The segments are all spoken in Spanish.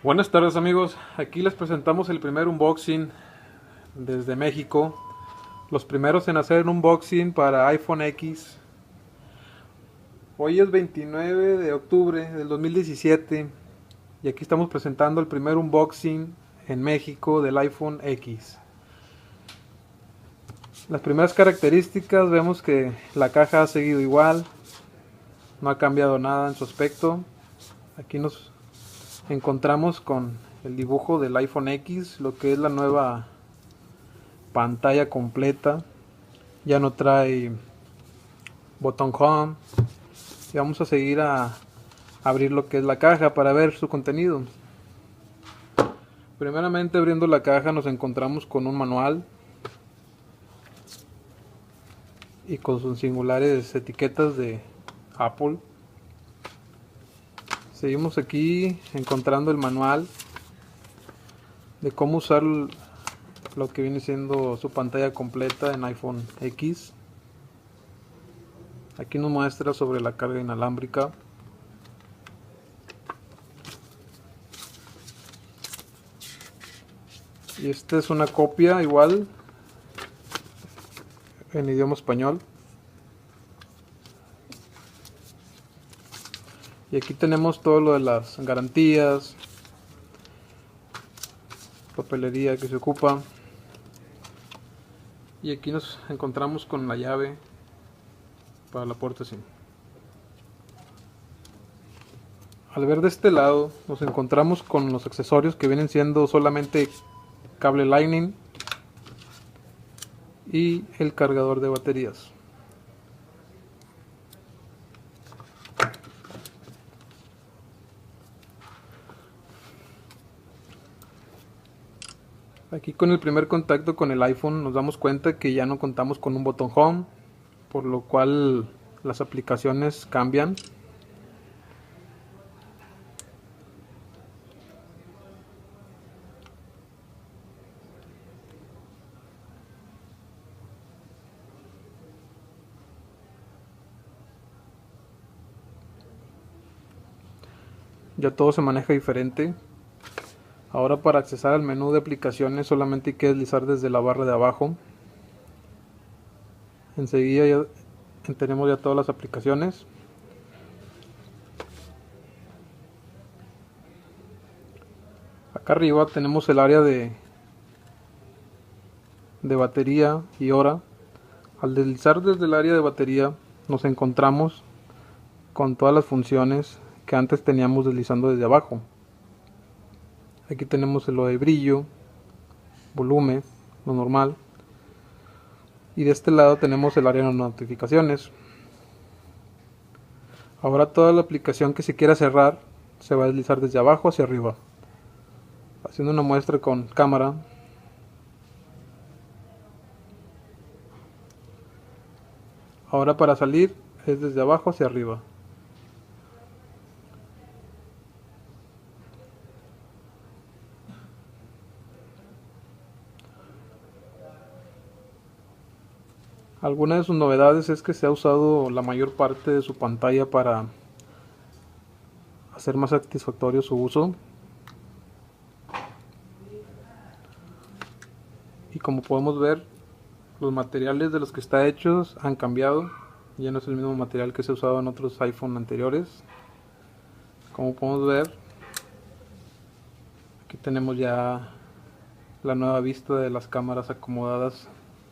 Buenas tardes amigos, aquí les presentamos el primer unboxing desde México. Los primeros en hacer un unboxing para iPhone X. Hoy es 29 de octubre del 2017 y aquí estamos presentando el primer unboxing en México del iPhone X. Las primeras características, vemos que la caja ha seguido igual, no ha cambiado nada en su aspecto. Aquí nos encontramos con el dibujo del iPhone X, lo que es la nueva pantalla completa. Ya no trae botón home. Y vamos a seguir a abrir lo que es la caja para ver su contenido. Primeramente, abriendo la caja nos encontramos con un manual y con sus singulares etiquetas de Apple. Seguimos aquí encontrando el manual de cómo usar lo que viene siendo su pantalla completa en iPhone X. Aquí nos muestra sobre la carga inalámbrica. Y esta es una copia igual en idioma español. Y aquí tenemos todo lo de las garantías, papelería que se ocupa. Y aquí nos encontramos con la llave para la puerta SIM. Al ver de este lado nos encontramos con los accesorios que vienen siendo solamente cable Lightning y el cargador de baterías. Aquí con el primer contacto con el iPhone nos damos cuenta que ya no contamos con un botón home, por lo cual las aplicaciones cambian. Ya todo se maneja diferente. Ahora, para accesar al menú de aplicaciones solamente hay que deslizar desde la barra de abajo. Enseguida ya tenemos ya todas las aplicaciones. Acá arriba tenemos el área de batería y hora. Al deslizar desde el área de batería nos encontramos con todas las funciones que antes teníamos deslizando desde abajo. Aquí tenemos lo de brillo, volumen, lo normal. Y de este lado tenemos el área de notificaciones. Ahora toda la aplicación que se quiera cerrar se va a deslizar desde abajo hacia arriba. Haciendo una muestra con cámara. Ahora para salir es desde abajo hacia arriba. Alguna de sus novedades es que se ha usado la mayor parte de su pantalla para hacer más satisfactorio su uso. Y como podemos ver, los materiales de los que está hechos han cambiado. Ya no es el mismo material que se ha usado en otros iPhone anteriores. Como podemos ver, aquí tenemos ya la nueva vista de las cámaras acomodadas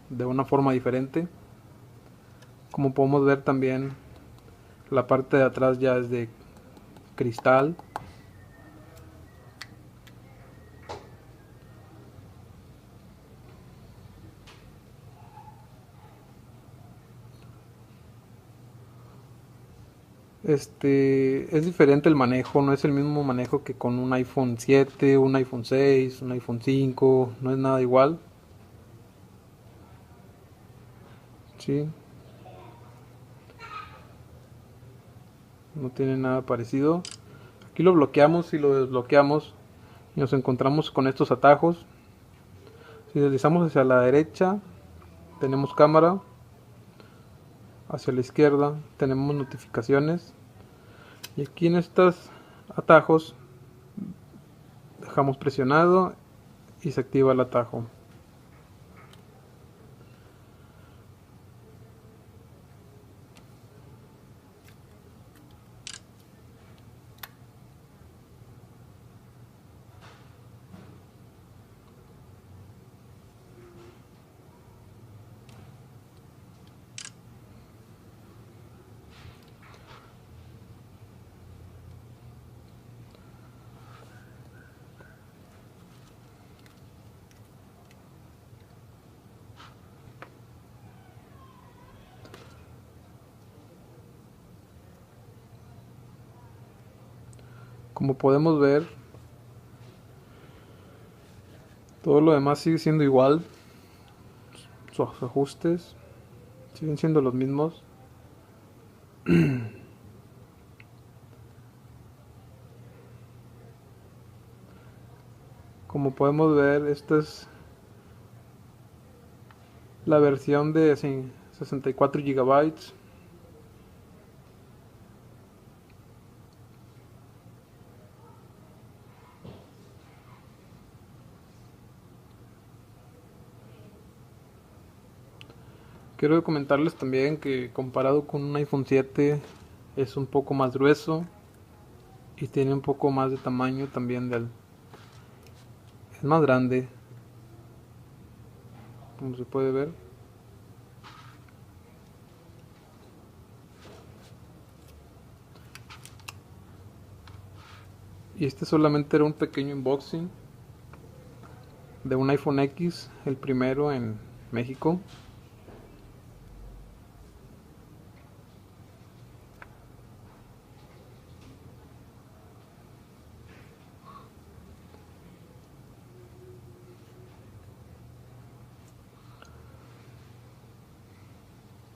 de una forma diferente. Como podemos ver también, la parte de atrás ya es de cristal. Es diferente el manejo, no es el mismo manejo que con un iPhone 7, un iPhone 6, un iPhone 5, no es nada igual. Sí, no tiene nada parecido. Aquí lo bloqueamos y lo desbloqueamos y nos encontramos con estos atajos. Si deslizamos hacia la derecha tenemos cámara, hacia la izquierda tenemos notificaciones, y aquí en estos atajos Dejamos presionado y se activa el atajo. Como podemos ver, todo lo demás sigue siendo igual. Sus ajustes siguen siendo los mismos. Como podemos ver, esta es la versión de 64 GB. Quiero comentarles también que comparado con un iPhone 7 es un poco más grueso y tiene un poco más de tamaño también es más grande, como se puede ver. Y este solamente era un pequeño unboxing de un iPhone X, el primero en México.